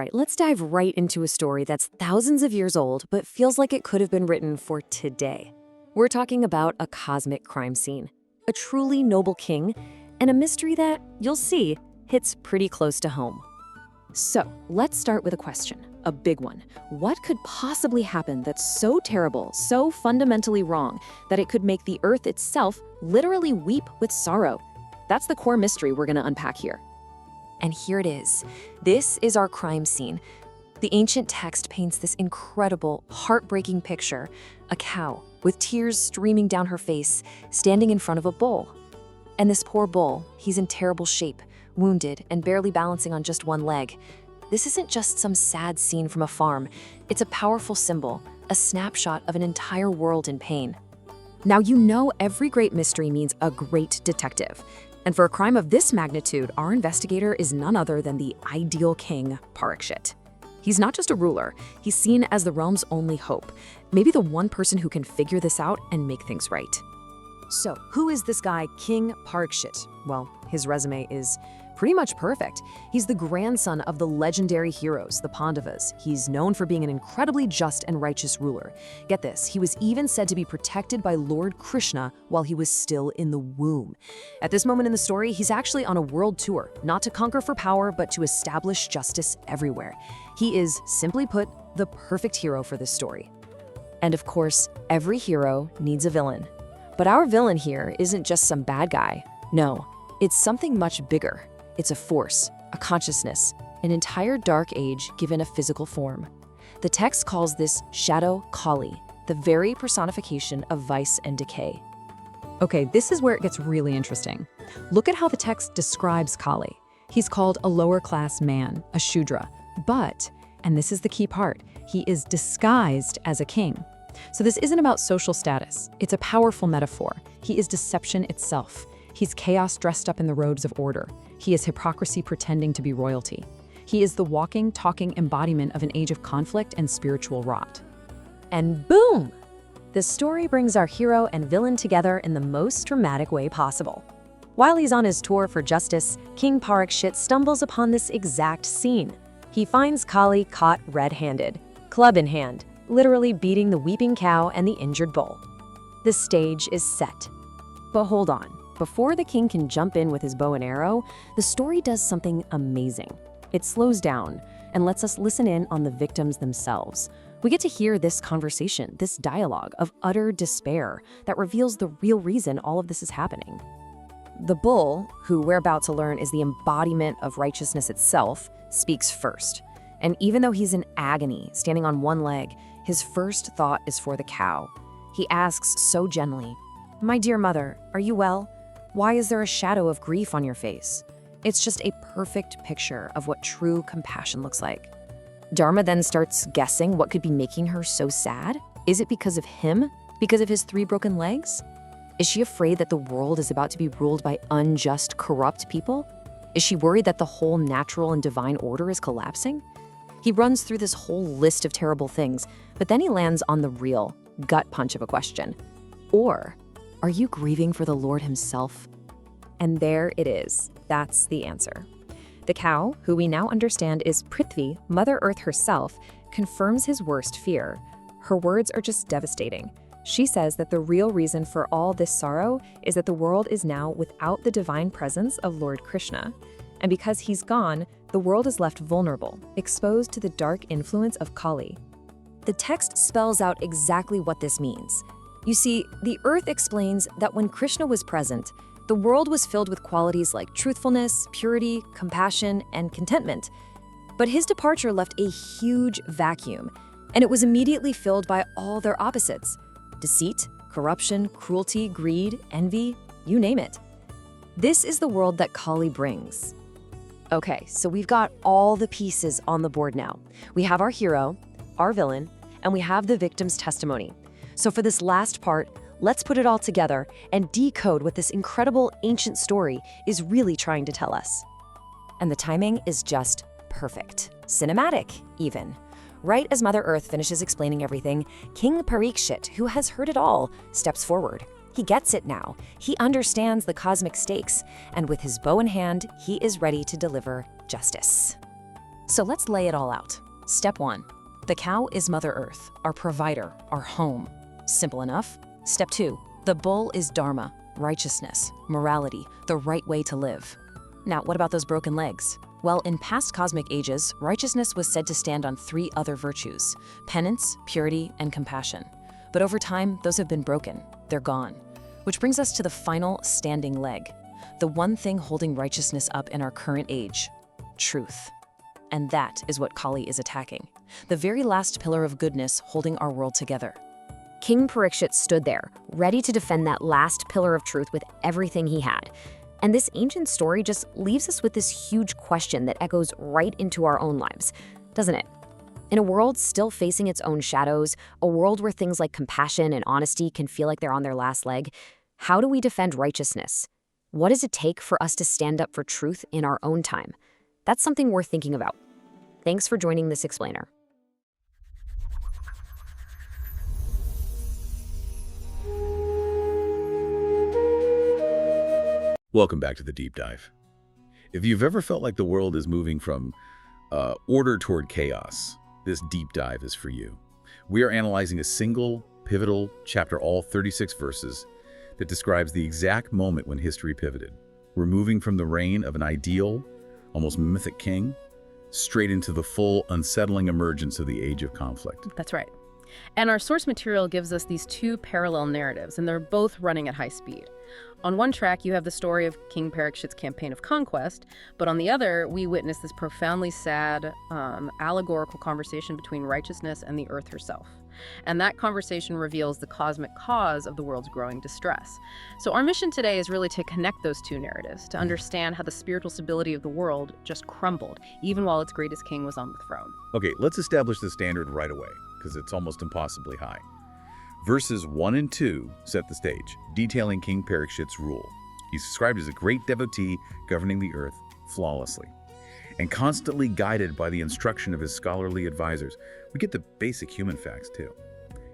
right, let's dive right into a story that's thousands of years old, but feels like it could have been written for today. We're talking about a cosmic crime scene, a truly noble king, and a mystery that, you'll see, hits pretty close to home. So, let's start with a question, a big one. What could possibly happen that's so terrible, so fundamentally wrong, that it could make the earth itself literally weep with sorrow? That's the core mystery we're going to unpack here. And here it is. This is our crime scene. The ancient text paints this incredible, heartbreaking picture, a cow with tears streaming down her face, standing in front of a bull. And this poor bull, he's in terrible shape, wounded and barely balancing on just one leg. This isn't just some sad scene from a farm. It's a powerful symbol, a snapshot of an entire world in pain. Now, you know every great mystery means a great detective. And for a crime of this magnitude, our investigator is none other than the ideal King Parīkṣit. He's not just a ruler, he's seen as the realm's only hope, maybe the one person who can figure this out and make things right. So, who is this guy, King Parīkṣit? Well, his resume is pretty much perfect. He's the grandson of the legendary heroes, the Pandavas. He's known for being an incredibly just and righteous ruler. Get this, he was even said to be protected by Lord Kṛṣṇa while he was still in the womb. At this moment in the story, he's actually on a world tour, not to conquer for power, but to establish justice everywhere. He is, simply put, the perfect hero for this story. And of course, every hero needs a villain. But our villain here isn't just some bad guy. No, it's something much bigger. It's a force, a consciousness, an entire dark age given a physical form. The text calls this shadow Kali, the very personification of vice and decay. Okay, this is where it gets really interesting. Look at how the text describes Kali. He's called a lower-class man, a Shudra. But, and this is the key part, he is disguised as a king. So this isn't about social status. It's a powerful metaphor. He is deception itself. He's chaos dressed up in the robes of order. He is hypocrisy pretending to be royalty. He is the walking, talking embodiment of an age of conflict and spiritual rot. And boom! The story brings our hero and villain together in the most dramatic way possible. While he's on his tour for justice, King Parīkṣit stumbles upon this exact scene. He finds Kali caught red-handed, club in hand, literally beating the weeping cow and the injured bull. The stage is set. But hold on. Before the king can jump in with his bow and arrow, the story does something amazing. It slows down and lets us listen in on the victims themselves. We get to hear this conversation, this dialogue of utter despair that reveals the real reason all of this is happening. The bull, who we're about to learn is the embodiment of righteousness itself, speaks first. And even though he's in agony, standing on one leg, his first thought is for the cow. He asks so gently, "My dear mother, are you well? Why is there a shadow of grief on your face?" It's just a perfect picture of what true compassion looks like. Dharma then starts guessing what could be making her so sad. Is it because of him? Because of his 3 broken legs? Is she afraid that the world is about to be ruled by unjust, corrupt people? Is she worried that the whole natural and divine order is collapsing? He runs through this whole list of terrible things, but then he lands on the real, gut punch of a question. Or, are you grieving for the Lord himself? And there it is. That's the answer. The cow, who we now understand is Prithvi, Mother Earth herself, confirms his worst fear. Her words are just devastating. She says that the real reason for all this sorrow is that the world is now without the divine presence of Lord Kṛṣṇa. And because he's gone, the world is left vulnerable, exposed to the dark influence of Kali. The text spells out exactly what this means. You see, the earth explains that when Kṛṣṇa was present, the world was filled with qualities like truthfulness, purity, compassion, and contentment. But his departure left a huge vacuum, and it was immediately filled by all their opposites: deceit, corruption, cruelty, greed, envy, you name it. This is the world that Kali brings. Okay, so we've got all the pieces on the board now. We have our hero, our villain, and we have the victim's testimony. So for this last part, let's put it all together and decode what this incredible ancient story is really trying to tell us. And the timing is just perfect. Cinematic, even. Right as Mother Earth finishes explaining everything, King Parīkṣit, who has heard it all, steps forward. He gets it now. He understands the cosmic stakes, and with his bow in hand, he is ready to deliver justice. So let's lay it all out. Step 1. The cow is Mother Earth, our provider, our home. Simple enough. Step 2. The bull is Dharma, righteousness, morality, the right way to live. Now, what about those broken legs? Well, in past cosmic ages, righteousness was said to stand on 3 other virtues: penance, purity, and compassion. But over time, those have been broken. They're gone. Which brings us to the final standing leg, the one thing holding righteousness up in our current age: truth. And that is what Kali is attacking, the very last pillar of goodness holding our world together. King Parīkṣit stood there, ready to defend that last pillar of truth with everything he had. And this ancient story just leaves us with this huge question that echoes right into our own lives, doesn't it? In a world still facing its own shadows, a world where things like compassion and honesty can feel like they're on their last leg, how do we defend righteousness? What does it take for us to stand up for truth in our own time? That's something worth thinking about. Thanks for joining this explainer. Welcome back to the Deep Dive. If you've ever felt like the world is moving from order toward chaos, this deep dive is for you. We are analyzing a single, pivotal chapter, all 36 verses, that describes the exact moment when history pivoted. We're moving from the reign of an ideal, almost mythic king, straight into the full, unsettling emergence of the age of conflict. That's right. And our source material gives us these 2 parallel narratives, and they're both running at high speed. On one track, you have the story of King Parīkṣit's campaign of conquest, but on the other, we witness this profoundly sad, allegorical conversation between righteousness and the earth herself. And that conversation reveals the cosmic cause of the world's growing distress. So our mission today is really to connect those 2 narratives, to understand how the spiritual stability of the world just crumbled, even while its greatest king was on the throne. Okay, let's establish the standard right away, because it's almost impossibly high. Verses 1 and 2 set the stage, detailing King Parīkṣit's rule. He's described as a great devotee governing the earth flawlessly, and constantly guided by the instruction of his scholarly advisors. We get the basic human facts, too.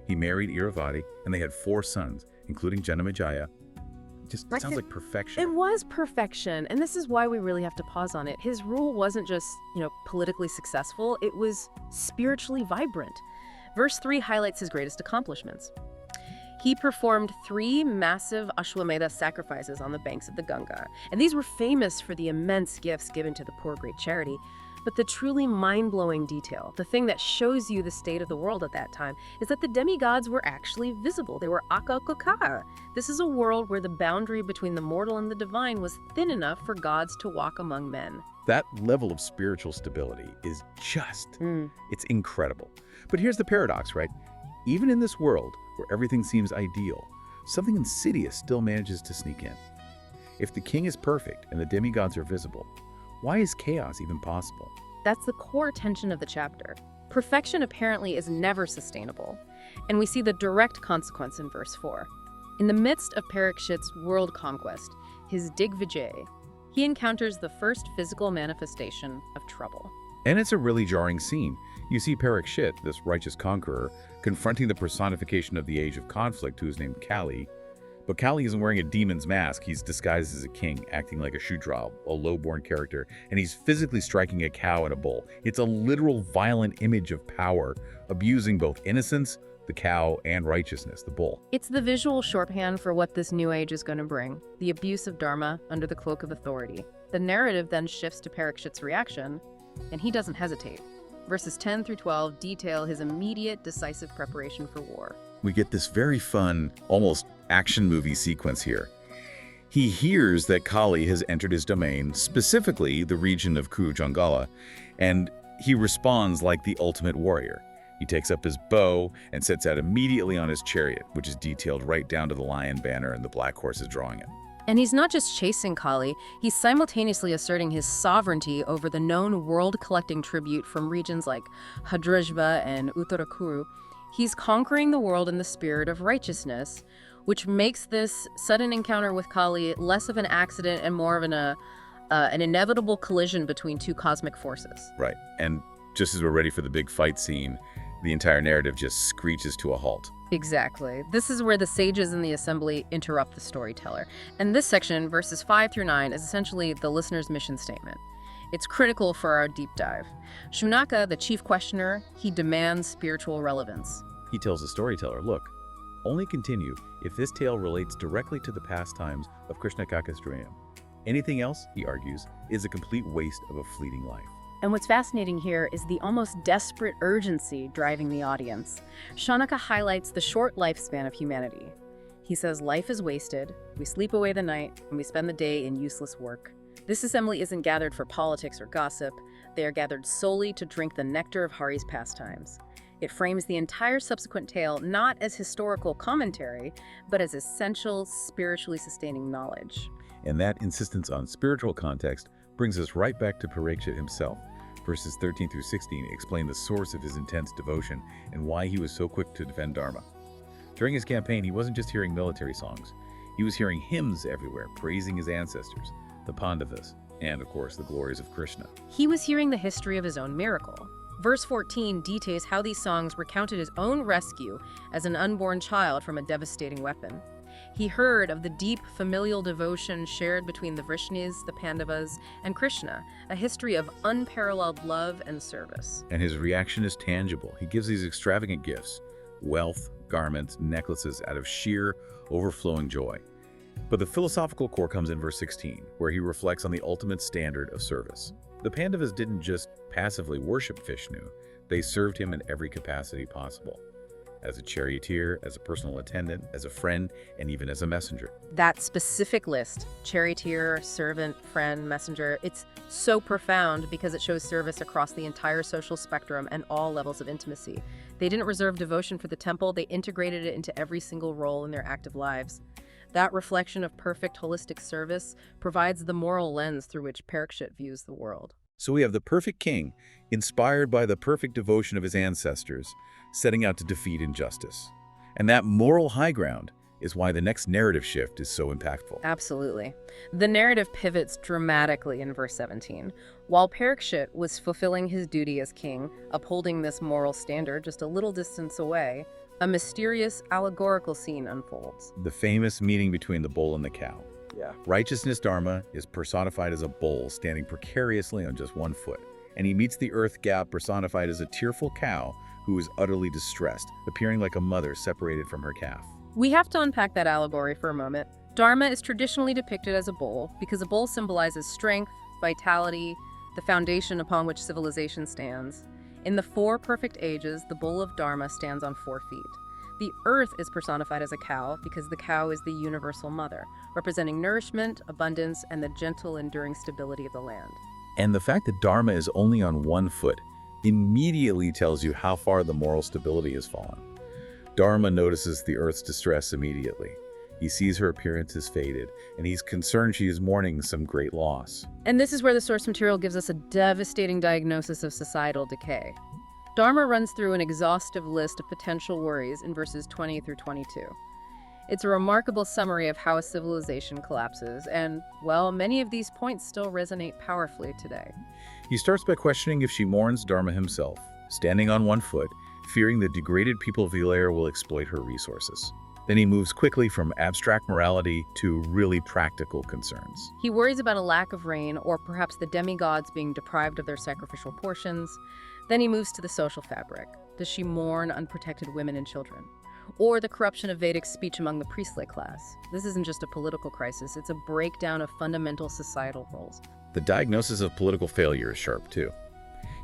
He married Iravati, and they had 4 sons, including Janamejaya. Just sounds like perfection. It was perfection, and this is why we really have to pause on it. His rule wasn't just, politically successful, it was spiritually vibrant. Verse 3 highlights his greatest accomplishments. He performed 3 massive Ashwamedha sacrifices on the banks of the Ganga, and these were famous for the immense gifts given to the poor great charity. But the truly mind-blowing detail, the thing that shows you the state of the world at that time, is that the demigods were actually visible. They were akakoka. This is a world where the boundary between the mortal and the divine was thin enough for gods to walk among men. That level of spiritual stability is it's incredible. But here's the paradox, right? Even in this world where everything seems ideal, something insidious still manages to sneak in. If the king is perfect and the demigods are visible, why is chaos even possible? That's the core tension of the chapter. Perfection apparently is never sustainable, and we see the direct consequence in verse 4. In the midst of Parīkṣit's world conquest, his Digvijay, he encounters the first physical manifestation of trouble. And it's a really jarring scene. You see Parīkṣit, this righteous conqueror, confronting the personification of the age of conflict, who is named Kali. But Kali isn't wearing a demon's mask. He's disguised as a king, acting like a Shudra, a low-born character, and he's physically striking a cow and a bull. It's a literal violent image of power, abusing both innocence, the cow, and righteousness, the bull. It's the visual shorthand for what this new age is going to bring, the abuse of Dharma under the cloak of authority. The narrative then shifts to Parīkṣit's reaction, and he doesn't hesitate. Verses 10 through 12 detail his immediate, decisive preparation for war. We get this very fun, almost action movie sequence here. He hears that Kali has entered his domain, specifically the region of Kurujangala, and he responds like the ultimate warrior. He takes up his bow and sets out immediately on his chariot, which is detailed right down to the lion banner and the black horses drawing it. And he's not just chasing Kali, he's simultaneously asserting his sovereignty over the known world-collecting tribute from regions like Hadrashva and Uttarakuru. He's conquering the world in the spirit of righteousness, which makes this sudden encounter with Kali less of an accident and more of an inevitable collision between 2 cosmic forces. Right, and just as we're ready for the big fight scene, the entire narrative just screeches to a halt. Exactly. This is where the sages in the assembly interrupt the storyteller. And this section, verses 5 through 9, is essentially the listener's mission statement. It's critical for our deep dive. Shunaka, the chief questioner, he demands spiritual relevance. He tells the storyteller, look, only continue if this tale relates directly to the pastimes of Krishna Kakasthriyam. Anything else, he argues, is a complete waste of a fleeting life. And what's fascinating here is the almost desperate urgency driving the audience. Shunaka highlights the short lifespan of humanity. He says life is wasted, we sleep away the night, and we spend the day in useless work. This assembly isn't gathered for politics or gossip. They are gathered solely to drink the nectar of Hari's pastimes. It frames the entire subsequent tale not as historical commentary, but as essential, spiritually sustaining knowledge. And that insistence on spiritual context brings us right back to Parīkṣit himself. Verses 13 through 16 explain the source of his intense devotion and why he was so quick to defend Dharma. During his campaign, he wasn't just hearing military songs. He was hearing hymns everywhere, praising his ancestors, the Pandavas, and, of course, the glories of Krishna. He was hearing the history of his own miracle. Verse 14 details how these songs recounted his own rescue as an unborn child from a devastating weapon. He heard of the deep familial devotion shared between the Vrishnis, the Pandavas, and Krishna, a history of unparalleled love and service. And his reaction is tangible. He gives these extravagant gifts, wealth, garments, necklaces, out of sheer, overflowing joy. But the philosophical core comes in verse 16, where he reflects on the ultimate standard of service. The Pandavas didn't just passively worship Vishnu, they served him in every capacity possible. As a charioteer, as a personal attendant, as a friend, and even as a messenger. That specific list, charioteer, servant, friend, messenger, it's so profound because it shows service across the entire social spectrum and all levels of intimacy. They didn't reserve devotion for the temple, they integrated it into every single role in their active lives. That reflection of perfect holistic service provides the moral lens through which Parīkṣit views the world. So we have the perfect king, inspired by the perfect devotion of his ancestors, setting out to defeat injustice. And that moral high ground is why the next narrative shift is so impactful. Absolutely. The narrative pivots dramatically in verse 17. While Parīkṣit was fulfilling his duty as king, upholding this moral standard just a little distance away, a mysterious allegorical scene unfolds. The famous meeting between the bull and the cow. Yeah. Righteousness Dharma is personified as a bull standing precariously on just one foot. And he meets the earth gap personified as a tearful cow who is utterly distressed, appearing like a mother separated from her calf. We have to unpack that allegory for a moment. Dharma is traditionally depicted as a bull because a bull symbolizes strength, vitality, the foundation upon which civilization stands. In the 4 perfect ages, the bull of Dharma stands on 4 feet. The earth is personified as a cow because the cow is the universal mother, representing nourishment, abundance, and the gentle, enduring stability of the land. And the fact that Dharma is only on 1 foot immediately tells you how far the moral stability has fallen. Dharma notices the earth's distress immediately. He sees her appearance is faded, and he's concerned she is mourning some great loss. And this is where the source material gives us a devastating diagnosis of societal decay. Dharma runs through an exhaustive list of potential worries in verses 20 through 22. It's a remarkable summary of how a civilization collapses, and, well, many of these points still resonate powerfully today. He starts by questioning if she mourns Dharma himself, standing on 1 foot, fearing the degraded people of the air will exploit her resources. Then he moves quickly from abstract morality to really practical concerns. He worries about a lack of rain, or perhaps the demigods being deprived of their sacrificial portions. Then he moves to the social fabric. Does she mourn unprotected women and children? Or the corruption of Vedic speech among the priestly class? This isn't just a political crisis, it's a breakdown of fundamental societal roles. The diagnosis of political failure is sharp, too.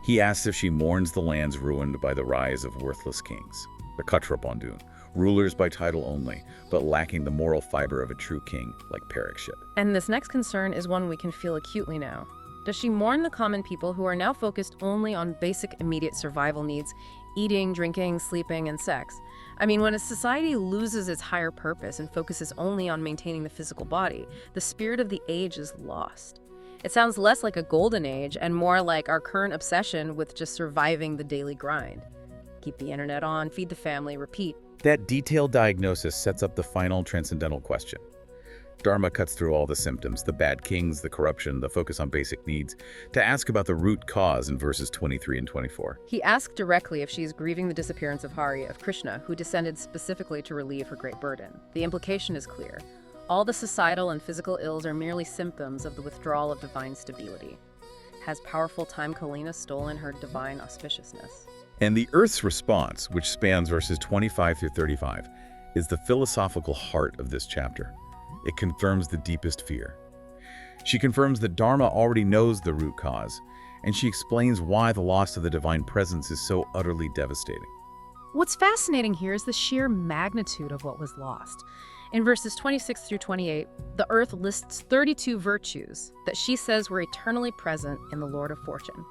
He asks if she mourns the lands ruined by the rise of worthless kings, the Kshatrabandhu, rulers by title only, but lacking the moral fiber of a true king like Parīkṣit. And this next concern is one we can feel acutely now. Does she mourn the common people who are now focused only on basic immediate survival needs, eating, drinking, sleeping, and sex? I mean, when a society loses its higher purpose and focuses only on maintaining the physical body, the spirit of the age is lost. It sounds less like a golden age and more like our current obsession with just surviving the daily grind. Keep the internet on, feed the family, repeat. That detailed diagnosis sets up the final transcendental question. Dharma cuts through all the symptoms, the bad kings, the corruption, the focus on basic needs, to ask about the root cause in verses 23 and 24. He asked directly if she is grieving the disappearance of Hari, of Krishna, who descended specifically to relieve her great burden. The implication is clear. All the societal and physical ills are merely symptoms of the withdrawal of divine stability. Has powerful time Kalina stolen her divine auspiciousness? And the Earth's response, which spans verses 25 through 35, is the philosophical heart of this chapter. It confirms the deepest fear. She confirms that Dharma already knows the root cause, and she explains why the loss of the divine presence is so utterly devastating. What's fascinating here is the sheer magnitude of what was lost. In verses 26 through 28, the Earth lists 32 virtues that she says were eternally present in the Lord of Fortune.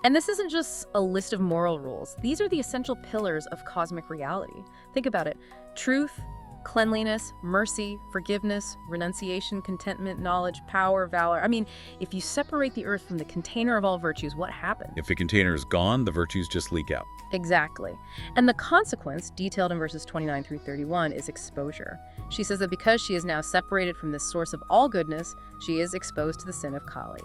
And this isn't just a list of moral rules. These are the essential pillars of cosmic reality. Think about it. Truth, cleanliness, mercy, forgiveness, renunciation, contentment, knowledge, power, valor. I mean, if you separate the Earth from the container of all virtues, what happens? If the container is gone, the virtues just leak out. Exactly. And the consequence, detailed in verses 29 through 31, is exposure. She says that because she is now separated from this source of all goodness, she is exposed to the sin of Kali.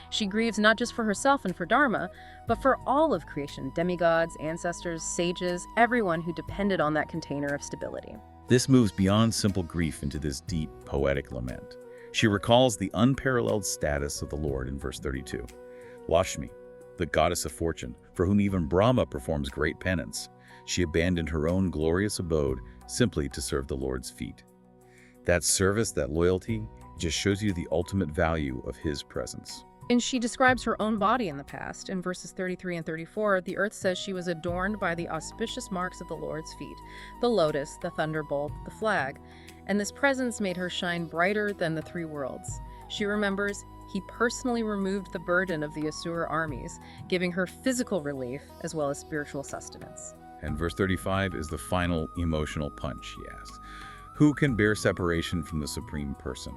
She grieves not just for herself and for Dharma, but for all of creation, demigods, ancestors, sages, everyone who depended on that container of stability. This moves beyond simple grief into this deep, poetic lament. She recalls the unparalleled status of the Lord in verse 32. Lakshmi, the goddess of fortune, for whom even Brahma performs great penance, she abandoned her own glorious abode simply to serve the Lord's feet. That service, that loyalty, just shows you the ultimate value of his presence. And she describes her own body in the past. In verses 33 and 34, the Earth says she was adorned by the auspicious marks of the Lord's feet, the lotus, the thunderbolt, the flag, and this presence made her shine brighter than the three worlds. She remembers he personally removed the burden of the Asura armies, giving her physical relief as well as spiritual sustenance. And verse 35 is the final emotional punch, she asks. Who can bear separation from the Supreme Person?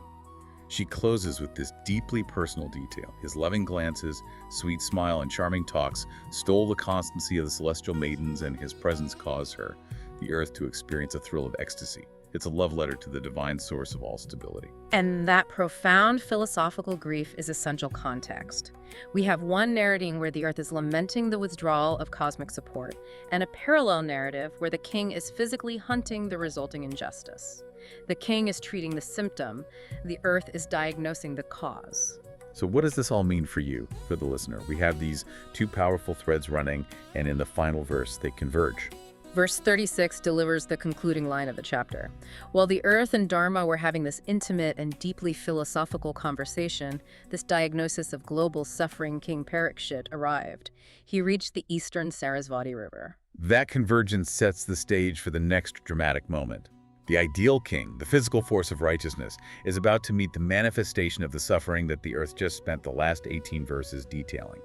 She closes with this deeply personal detail. His loving glances, sweet smile, and charming talks stole the constancy of the celestial maidens, and his presence caused her, the Earth, to experience a thrill of ecstasy. It's a love letter to the divine source of all stability. And that profound philosophical grief is essential context. We have one narrating where the Earth is lamenting the withdrawal of cosmic support, and a parallel narrative where the king is physically hunting the resulting injustice. The king is treating the symptom, the Earth is diagnosing the cause. So what does this all mean for you, for the listener? We have these two powerful threads running, and in the final verse, they converge. Verse 36 delivers the concluding line of the chapter. While the Earth and Dharma were having this intimate and deeply philosophical conversation, this diagnosis of global suffering King Parīkṣit arrived. He reached the eastern Sarasvati River. That convergence sets the stage for the next dramatic moment. The ideal king, the physical force of righteousness, is about to meet the manifestation of the suffering that the Earth just spent the last 18 verses detailing.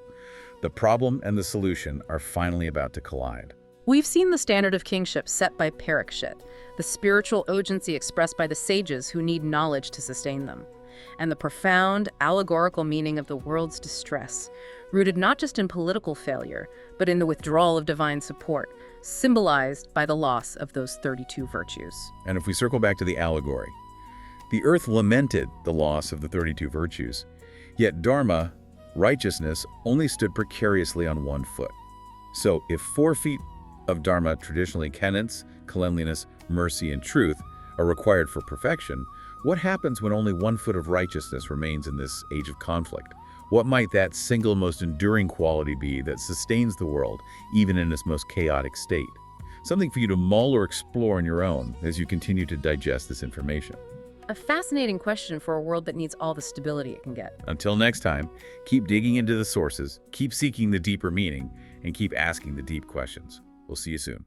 The problem and the solution are finally about to collide. We've seen the standard of kingship set by Parīkṣit, the spiritual urgency expressed by the sages who need knowledge to sustain them, and the profound, allegorical meaning of the world's distress, rooted not just in political failure, but in the withdrawal of divine support, symbolized by the loss of those 32 virtues. And if we circle back to the allegory, the Earth lamented the loss of the 32 virtues, yet Dharma, righteousness, only stood precariously on one foot. So if 4 feet of Dharma, traditionally penance, cleanliness, mercy, and truth, are required for perfection, what happens when only 1 foot of righteousness remains in this age of conflict? What might that single most enduring quality be that sustains the world, even in its most chaotic state? Something for you to mull or explore on your own as you continue to digest this information. A fascinating question for a world that needs all the stability it can get. Until next time, keep digging into the sources, keep seeking the deeper meaning, and keep asking the deep questions. We'll see you soon.